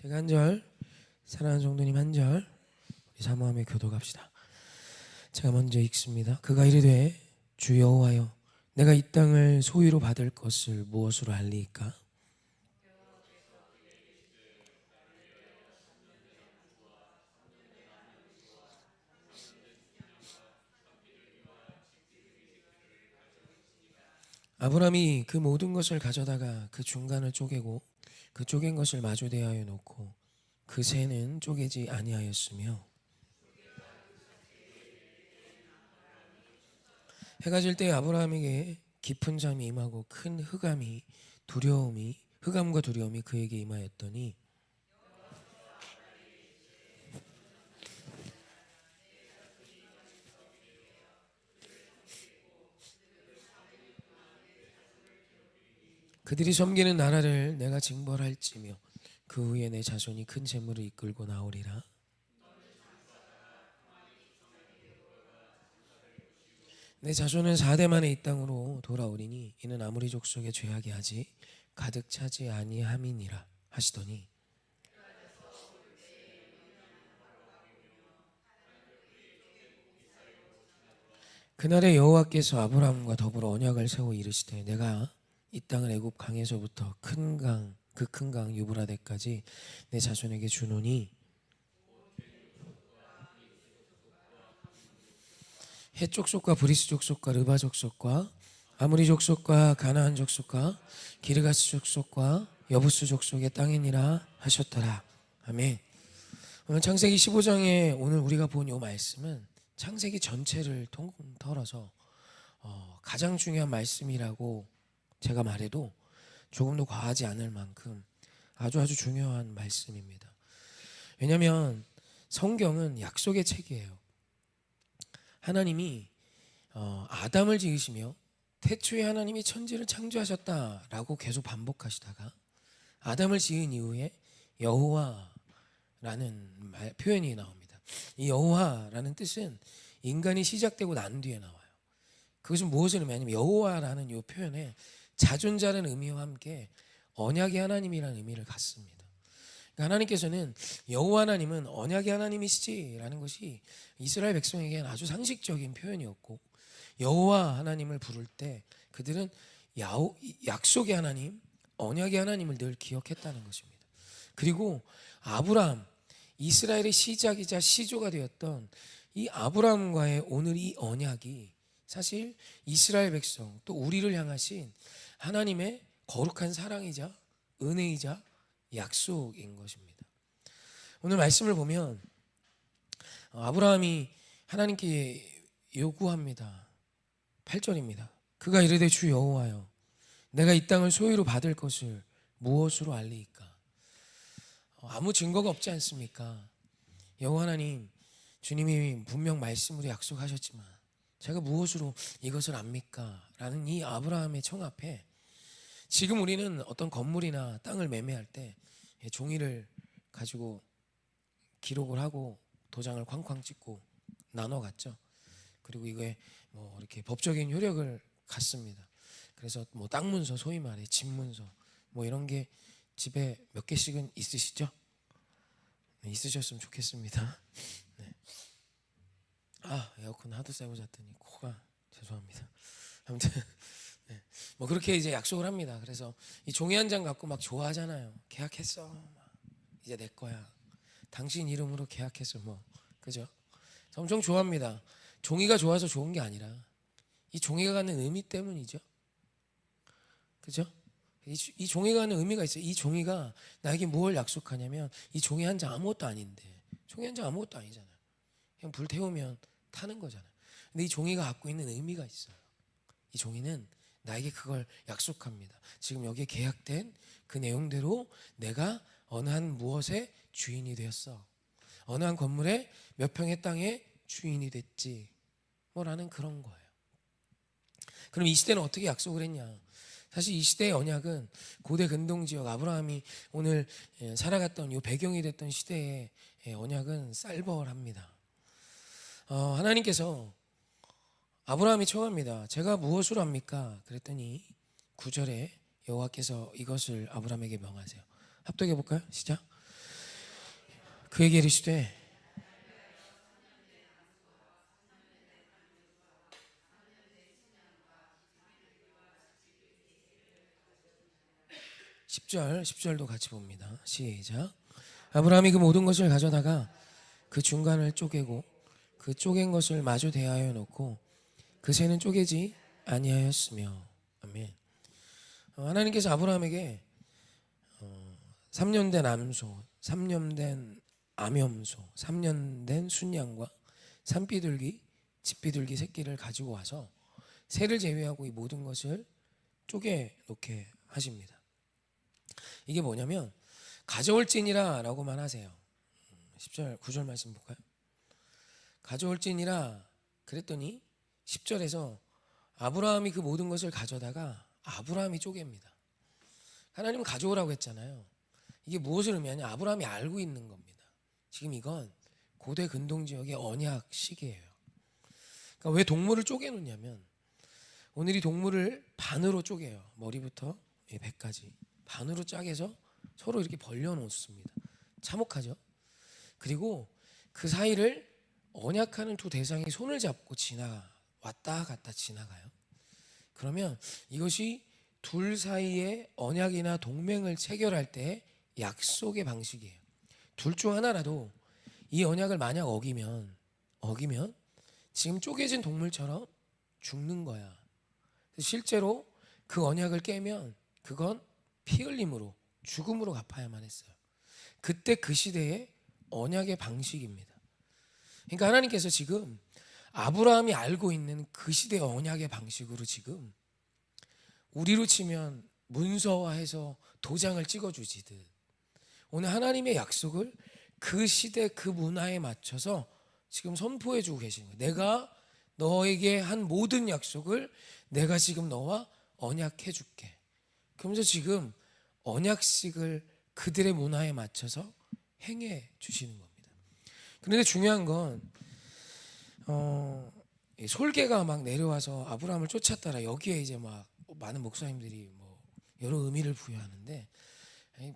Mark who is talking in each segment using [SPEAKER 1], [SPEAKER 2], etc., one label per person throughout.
[SPEAKER 1] 제가 한 절, 사랑하는 성도님 한 절, 우리 사모함에 교독합시다. 제가 먼저 읽습니다. 그가 이르되 주 여호와여, 내가 이 땅을 소유로 받을 것을 무엇으로 알리이까? 아브라함이 그 모든 것을 가져다가 그 중간을 쪼개고 그 쪼갠 것을 마주 대하여 놓고 그 새는 쪼개지 아니하였으며, 해가 질 때 아브라함에게 깊은 잠이 임하고 큰 흑암과 두려움이 그에게 임하였더니 그들이 섬기는 나라를 내가 징벌할지며 그 후에 내 자손이 큰 재물을 이끌고 나오리라. 내 자손은 4대 만에 이 땅으로 돌아오리니 이는 아무리 족속의 죄악이 하지 가득 차지 아니함이니라 하시더니, 그날에 여호와께서 아브라함과 더불어 언약을 세워 이르시되 내가 이 땅을 애굽 강에서부터 그 큰 강 유브라데까지 내 자손에게 주노니 헷 족속과 브리스 족속과 르바 족속과 아무리 족속과 가나안 족속과 기르가스 족속과 여부스 족속의 땅이니라 하셨더라. 아멘. 오늘 창세기 15장에 오늘 우리가 본 이 말씀은 창세기 전체를 통틀어서 가장 중요한 말씀이라고 제가 말해도 조금도 과하지 않을 만큼 아주 중요한 말씀입니다. 왜냐하면 성경은 약속의 책이에요. 하나님이 아담을 지으시며 태초에 하나님이 천지를 창조하셨다라고 계속 반복하시다가 아담을 지은 이후에 여호와라는 표현이 나옵니다. 이 여호와라는 뜻은 인간이 시작되고 난 뒤에 나와요. 그것은 무엇을 의미하냐면 여호와라는 이 표현에 자존자라는 의미와 함께 언약의 하나님이라는 의미를 갖습니다. 그러니까 하나님께서는 여호와 하나님은 언약의 하나님이시지라는 것이 이스라엘 백성에게는 아주 상식적인 표현이었고, 여호와 하나님을 부를 때 그들은 약속의 하나님, 언약의 하나님을 늘 기억했다는 것입니다. 그리고 아브라함, 이스라엘의 시작이자 시조가 되었던 이 아브라함과의 오늘 이 언약이 사실 이스라엘 백성 또 우리를 향하신 하나님의 거룩한 사랑이자 은혜이자 약속인 것입니다. 오늘 말씀을 보면 아브라함이 하나님께 요구합니다. 8절입니다. 그가 이르되 주 여호와여, 내가 이 땅을 소유로 받을 것을 무엇으로 알리이까? 아무 증거가 없지 않습니까? 여호와 하나님, 주님이 분명 말씀으로 약속하셨지만 제가 무엇으로 이것을 압니까? 라는 이 아브라함의 청 앞에 지금 우리는 어떤 건물이나 땅을 매매할 때 종이를 가지고 기록을 하고 도장을 쾅쾅 찍고 나눠 갔죠. 그리고 이게 뭐 이렇게 법적인 효력을 갖습니다. 그래서 뭐 땅 문서, 소위 말해 집 문서, 뭐 이런 게 집에 몇 개씩은 있으시죠? 네, 있으셨으면 좋겠습니다. 네. 에어컨 하도 쐬고 잤더니 코가, 죄송합니다. 아무튼 네. 뭐 그렇게 이제 약속을 합니다. 그래서 이 종이 한 장 갖고 막 좋아하잖아요. 계약했어. 이제 내 거야. 당신 이름으로 계약했어. 뭐 그죠? 엄청 좋아합니다. 종이가 좋아서 좋은 게 아니라 이 종이가 갖는 의미 때문이죠. 그죠? 이 종이가 갖는 의미가 있어요. 이 종이가 나에게 무엇을 약속하냐면 이 종이 한 장 아무것도 아닌데, 종이 한 장 아무것도 아니잖아요. 그냥 불 태우면 타는 거잖아요. 근데 이 종이가 갖고 있는 의미가 있어요. 이 종이는 나에게 그걸 약속합니다. 지금 여기에 계약된 그 내용대로 내가 어느 한 무엇의 주인이 되었어. 어느 한 건물의 몇 평의 땅의 주인이 됐지. 뭐라는 그런 거예요. 그럼 이 시대는 어떻게 약속을 했냐? 사실 이 시대의 언약은 고대 근동 지역 아브라함이 오늘 살아갔던 이 배경이 됐던 시대의 언약은 쌀벌합니다. 하나님께서 아브라함이 청합니다. 제가 무엇으로 합니까? 그랬더니 9절에 여호와께서 이것을 아브라함에게 명하세요. 합독해 볼까요? 시작. 그에게 이르시되 십 절 10절도 같이 봅니다. 시작. 아브라함이 그 모든 것을 가져다가 그 중간을 쪼개고 그 쪼갠 것을 마주 대하여 놓고 그 새는 쪼개지 아니하였으며. 아멘. 하나님께서 아브라함에게 3년 된 암소, 3년 된 암염소, 3년 된 순양과 산비둘기, 집비둘기 새끼를 가지고 와서 새를 제외하고 이 모든 것을 쪼개 놓게 하십니다. 이게 뭐냐면 가져올지니라 라고만 하세요. 10절 9절 말씀 볼까요? 가져올지니라 그랬더니 10절에서 아브라함이 그 모든 것을 가져다가 아브라함이 쪼갭니다. 하나님은 가져오라고 했잖아요. 이게 무엇을 의미하냐? 아브라함이 알고 있는 겁니다. 지금 이건 고대 근동 지역의 언약식이에요. 그러니까 왜 동물을 쪼개놓냐면 오늘 이 동물을 반으로 쪼개요. 머리부터 배까지 반으로 짜개서 서로 이렇게 벌려놓습니다. 참혹하죠? 그리고 그 사이를 언약하는 두 대상이 손을 잡고 왔다 갔다 지나가요. 그러면 이것이 둘 사이에 언약이나 동맹을 체결할 때 약속의 방식이에요. 둘 중 하나라도 이 언약을 만약 어기면 지금 쪼개진 동물처럼 죽는 거야. 실제로 그 언약을 깨면 그건 피 흘림으로 죽음으로 갚아야만 했어요. 그때 그 시대의 언약의 방식입니다. 그러니까 하나님께서 지금 아브라함이 알고 있는 그 시대의 언약의 방식으로 지금 우리로 치면 문서화해서 도장을 찍어주시듯 오늘 하나님의 약속을 그 시대 그 문화에 맞춰서 지금 선포해 주고 계시는 거예요. 내가 너에게 한 모든 약속을 내가 지금 너와 언약해 줄게. 그러면서 지금 언약식을 그들의 문화에 맞춰서 행해 주시는 겁니다. 그런데 중요한 건 솔개가 막 내려와서 아브라함을 쫓았다라 여기에 이제 막 많은 목사님들이 뭐 여러 의미를 부여하는데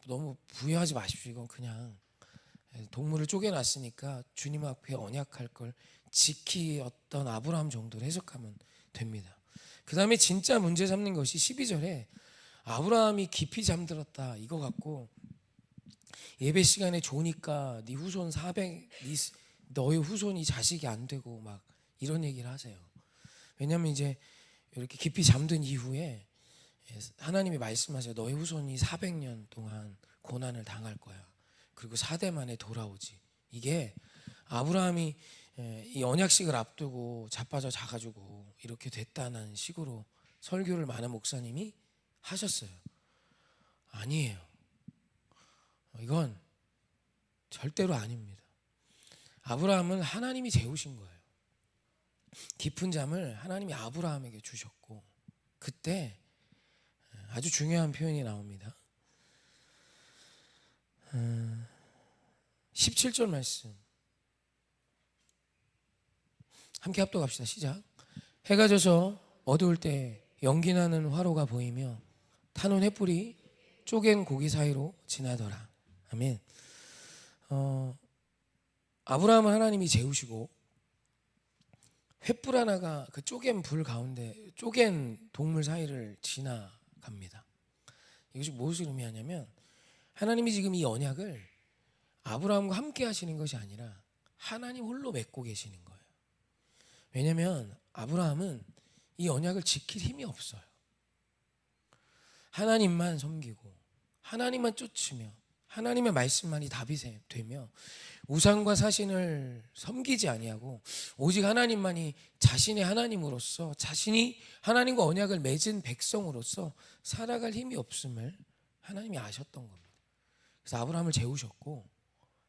[SPEAKER 1] 너무 부여하지 마십시오. 이건 그냥 동물을 쪼개놨으니까 주님 앞에 언약할 걸 지키었던 아브라함 정도로 해석하면 됩니다. 그 다음에 진짜 문제 삼는 것이 12절에 아브라함이 깊이 잠들었다 이거 갖고 예배 시간에 좋으니까 네 후손 400 너의 후손이 자식이 안 되고 막 이런 얘기를 하세요. 왜냐하면 이제 이렇게 깊이 잠든 이후에 하나님이 말씀하세요. 너의 후손이 400년 동안 고난을 당할 거야. 그리고 4대 만에 돌아오지. 이게 아브라함이 이 언약식을 앞두고 자빠져 자가지고 이렇게 됐다는 식으로 설교를 많은 목사님이 하셨어요. 아니에요. 이건 절대로 아닙니다. 아브라함은 하나님이 재우신 거예요. 깊은 잠을 하나님이 아브라함에게 주셨고 그때 아주 중요한 표현이 나옵니다. 17절 말씀 함께 합독합시다. 시작. 해가 져서 어두울 때 연기나는 화로가 보이며 타는 횃불이 쪼갠 고기 사이로 지나더라. 아멘. 아브라함은 하나님이 재우시고 횃불 하나가 그 쪼갠 불 가운데 쪼갠 동물 사이를 지나갑니다. 이것이 무엇을 의미하냐면 하나님이 지금 이 언약을 아브라함과 함께 하시는 것이 아니라 하나님 홀로 맺고 계시는 거예요. 왜냐하면 아브라함은 이 언약을 지킬 힘이 없어요. 하나님만 섬기고 하나님만 쫓으며 하나님의 말씀만이 답이 되며 우상과 사신을 섬기지 아니하고 오직 하나님만이 자신의 하나님으로서 자신이 하나님과 언약을 맺은 백성으로서 살아갈 힘이 없음을 하나님이 아셨던 겁니다. 그래서 아브라함을 재우셨고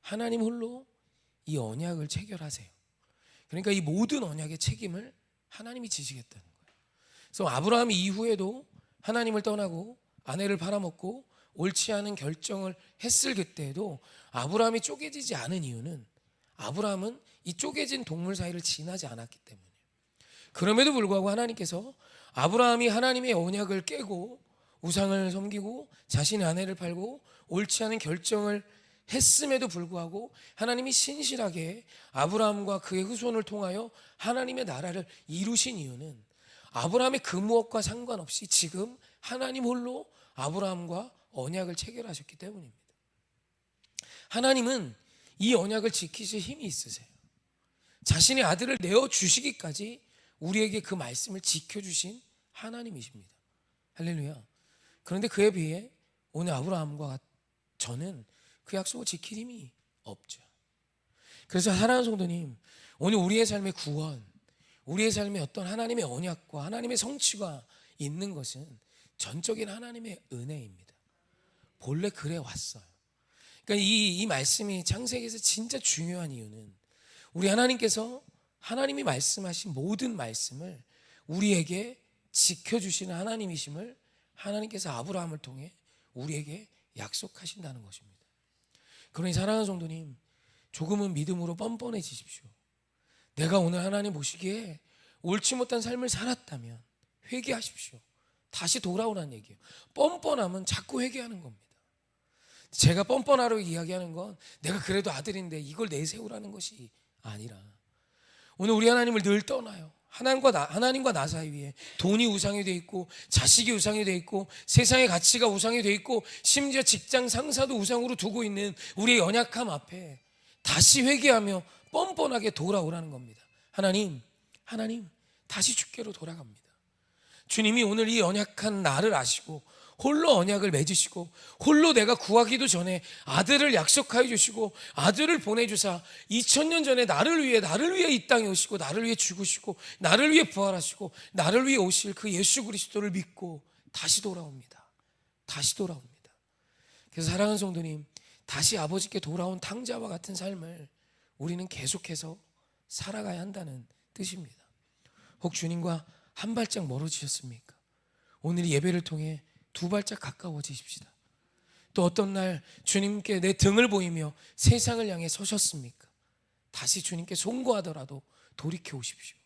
[SPEAKER 1] 하나님 홀로 이 언약을 체결하세요. 그러니까 이 모든 언약의 책임을 하나님이 지시겠다는 거예요. 그래서 아브라함이 이후에도 하나님을 떠나고 아내를 팔아먹고 옳지 않은 결정을 했을 그때에도 아브라함이 쪼개지지 않은 이유는 아브라함은 이 쪼개진 동물 사이를 지나지 않았기 때문이에요. 그럼에도 불구하고 하나님께서 아브라함이 하나님의 언약을 깨고 우상을 섬기고 자신의 아내를 팔고 옳지 않은 결정을 했음에도 불구하고 하나님이 신실하게 아브라함과 그의 후손을 통하여 하나님의 나라를 이루신 이유는 아브라함의 그 무엇과 상관없이 지금 하나님 홀로 아브라함과 언약을 체결하셨기 때문입니다. 하나님은 이 언약을 지키실 힘이 있으세요. 자신의 아들을 내어주시기까지 우리에게 그 말씀을 지켜주신 하나님이십니다. 할렐루야. 그런데 그에 비해 오늘 아브라함과 저는 그 약속을 지킬 힘이 없죠. 그래서 사랑하는 성도님, 오늘 우리의 삶의 구원, 우리의 삶에 어떤 하나님의 언약과 하나님의 성취가 있는 것은 전적인 하나님의 은혜입니다. 본래 그래 왔어요. 그러니까 이 말씀이 창세기에서 진짜 중요한 이유는 우리 하나님께서 하나님이 말씀하신 모든 말씀을 우리에게 지켜주시는 하나님이심을 하나님께서 아브라함을 통해 우리에게 약속하신다는 것입니다. 그러니 사랑하는 성도님, 조금은 믿음으로 뻔뻔해지십시오. 내가 오늘 하나님 보시기에 옳지 못한 삶을 살았다면 회개하십시오. 다시 돌아오라는 얘기예요. 뻔뻔함은 자꾸 회개하는 겁니다. 제가 뻔뻔하라고 이야기하는 건 내가 그래도 아들인데 이걸 내세우라는 것이 아니라 오늘 우리 하나님을 늘 떠나요. 하나님과 나 사이에 돈이 우상이 돼 있고 자식이 우상이 돼 있고 세상의 가치가 우상이 돼 있고 심지어 직장 상사도 우상으로 두고 있는 우리의 연약함 앞에 다시 회개하며 뻔뻔하게 돌아오라는 겁니다. 하나님 다시 주께로 돌아갑니다. 주님이 오늘 이 연약한 나를 아시고 홀로 언약을 맺으시고 홀로 내가 구하기도 전에 아들을 약속하여 주시고 아들을 보내주사 2000년 전에 나를 위해 이 땅에 오시고 나를 위해 죽으시고 나를 위해 부활하시고 나를 위해 오실 그 예수 그리스도를 믿고 다시 돌아옵니다. 다시 돌아옵니다. 그래서 사랑하는 성도님, 다시 아버지께 돌아온 탕자와 같은 삶을 우리는 계속해서 살아가야 한다는 뜻입니다. 혹 주님과 한 발짝 멀어지셨습니까? 오늘 이 예배를 통해 2발짝 가까워지십시다. 또 어떤 날 주님께 내 등을 보이며 세상을 향해 서셨습니까? 다시 주님께 송구하더라도 돌이켜 오십시오.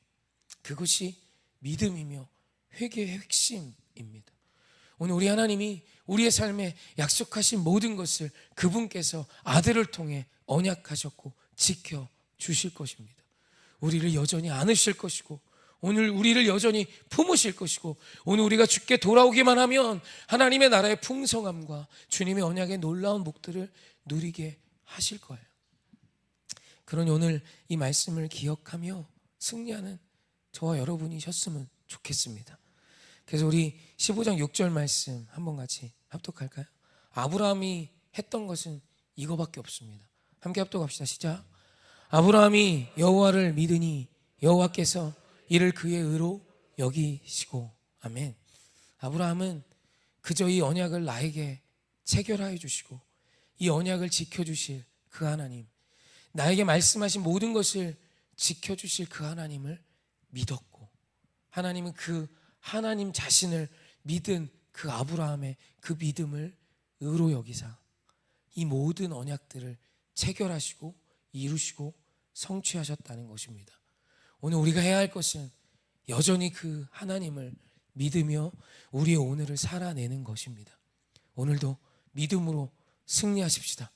[SPEAKER 1] 그것이 믿음이며 회개의 핵심입니다. 오늘 우리 하나님이 우리의 삶에 약속하신 모든 것을 그분께서 아들을 통해 언약하셨고 지켜주실 것입니다. 우리를 여전히 안으실 것이고 오늘 우리를 여전히 품으실 것이고 오늘 우리가 주께 돌아오기만 하면 하나님의 나라의 풍성함과 주님의 언약의 놀라운 복들을 누리게 하실 거예요. 그러니 오늘 이 말씀을 기억하며 승리하는 저와 여러분이셨으면 좋겠습니다. 그래서 우리 15장 6절 말씀 한번 같이 합독할까요? 아브라함이 했던 것은 이거밖에 없습니다. 함께 합독합시다. 시작. 아브라함이 여호와를 믿으니 여호와께서 이를 그의 의로 여기시고. 아멘. 아브라함은 그저 이 언약을 나에게 체결하여 주시고 이 언약을 지켜주실 그 하나님, 나에게 말씀하신 모든 것을 지켜주실 그 하나님을 믿었고 하나님은 그 하나님 자신을 믿은 그 아브라함의 그 믿음을 의로 여기사 이 모든 언약들을 체결하시고 이루시고 성취하셨다는 것입니다. 오늘 우리가 해야 할 것은 여전히 그 하나님을 믿으며 우리의 오늘을 살아내는 것입니다. 오늘도 믿음으로 승리하십시다.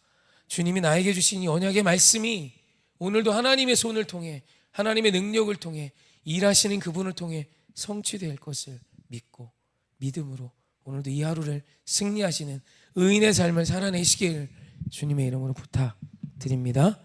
[SPEAKER 1] 주님이 나에게 주신 이 언약의 말씀이 오늘도 하나님의 손을 통해 하나님의 능력을 통해 일하시는 그분을 통해 성취될 것을 믿고 믿음으로 오늘도 이 하루를 승리하시는 의인의 삶을 살아내시길 주님의 이름으로 부탁드립니다.